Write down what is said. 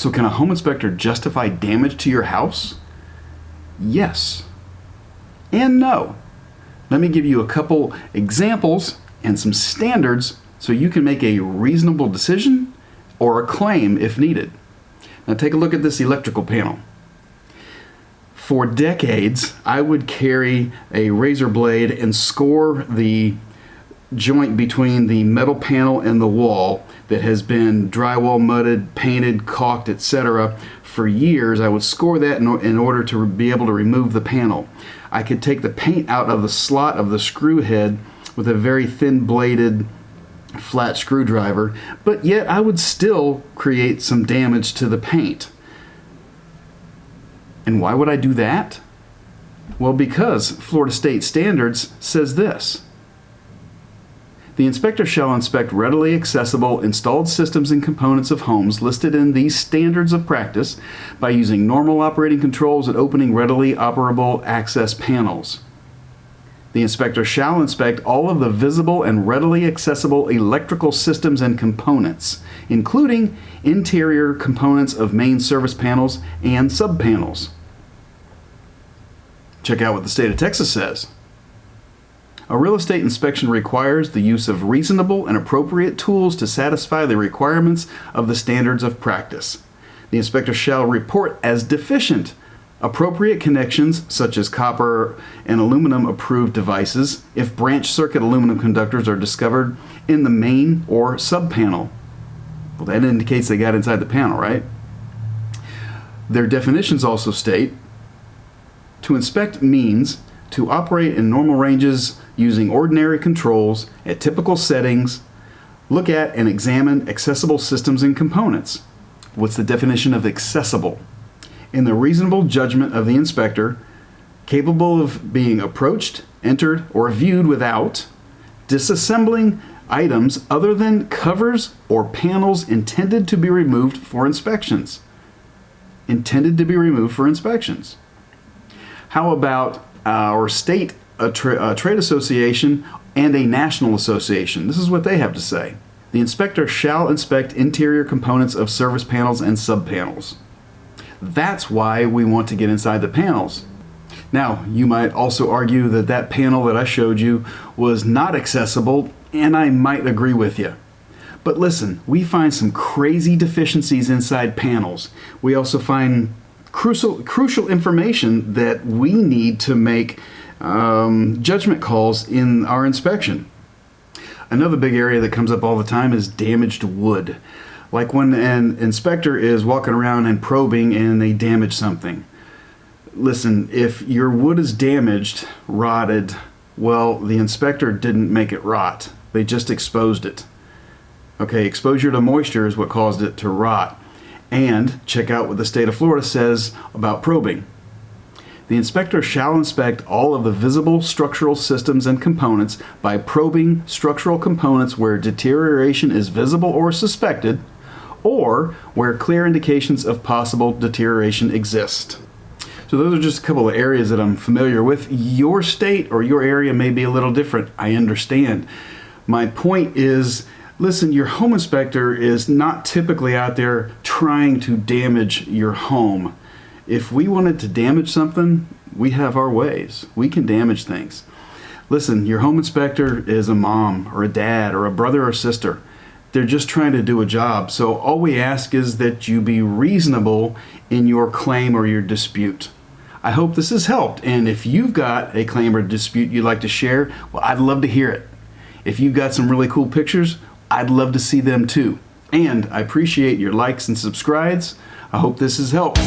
So can a home inspector justify damage to your house? Yes and no. Let me give you a couple examples and some standards so you can make a reasonable decision or a claim if needed. Now take a look at this electrical panel. For decades, I would carry a razor blade and score the joint between the metal panel and the wall that has been drywall mudded, painted, caulked, etc. For years. I would score that in order to be able to remove the panel. I could take the paint out of the slot of the screw head with a very thin bladed flat screwdriver, but yet I would still create some damage to the paint. And why would I do that? Well, because Florida State Standards says this: the inspector shall inspect readily accessible installed systems and components of homes listed in these standards of practice by using normal operating controls and opening readily operable access panels. The inspector shall inspect all of the visible and readily accessible electrical systems and components, including interior components of main service panels and subpanels. Check out what the state of Texas says. A real estate inspection requires the use of reasonable and appropriate tools to satisfy the requirements of the standards of practice. The inspector shall report as deficient appropriate connections such as copper and aluminum approved devices if branch circuit aluminum conductors are discovered in the main or subpanel. Well, that indicates they got inside the panel, right? Their definitions also state, to inspect means to operate in normal ranges using ordinary controls at typical settings, look at and examine accessible systems and components. What's the definition of accessible? In the reasonable judgment of the inspector, capable of being approached, entered, or viewed without disassembling items other than covers or panels intended to be removed for inspections. Intended to be removed for inspections. How about our state trade association and a national association? This is what they have to say. The inspector shall inspect interior components of service panels and subpanels. That's why we want to get inside the panels. Now, you might also argue that that panel that I showed you was not accessible, and I might agree with you. But listen, we find some crazy deficiencies inside panels. We also find crucial information that we need to make judgment calls in our inspection. Another big area that comes up all the time is damaged wood. Like when an inspector is walking around and probing and they damage something. Listen, if your wood is damaged, rotted, well, the inspector didn't make it rot. They just exposed it. Okay, exposure to moisture is what caused it to rot. And check out what the state of Florida says about probing. The inspector shall inspect all of the visible structural systems and components by probing structural components where deterioration is visible or suspected, or where clear indications of possible deterioration exist. So those are just a couple of areas that I'm familiar with. Your state or your area may be a little different. I understand. My point is, listen, your home inspector is not typically out there trying to damage your home. If we wanted to damage something, we have our ways. We can damage things. Listen, your home inspector is a mom or a dad or a brother or sister. They're just trying to do a job. So all we ask is that you be reasonable in your claim or your dispute. I hope this has helped. And if you've got a claim or dispute you'd like to share, well, I'd love to hear it. If you've got some really cool pictures, I'd love to see them too. And I appreciate your likes and subscribes. I hope this has helped.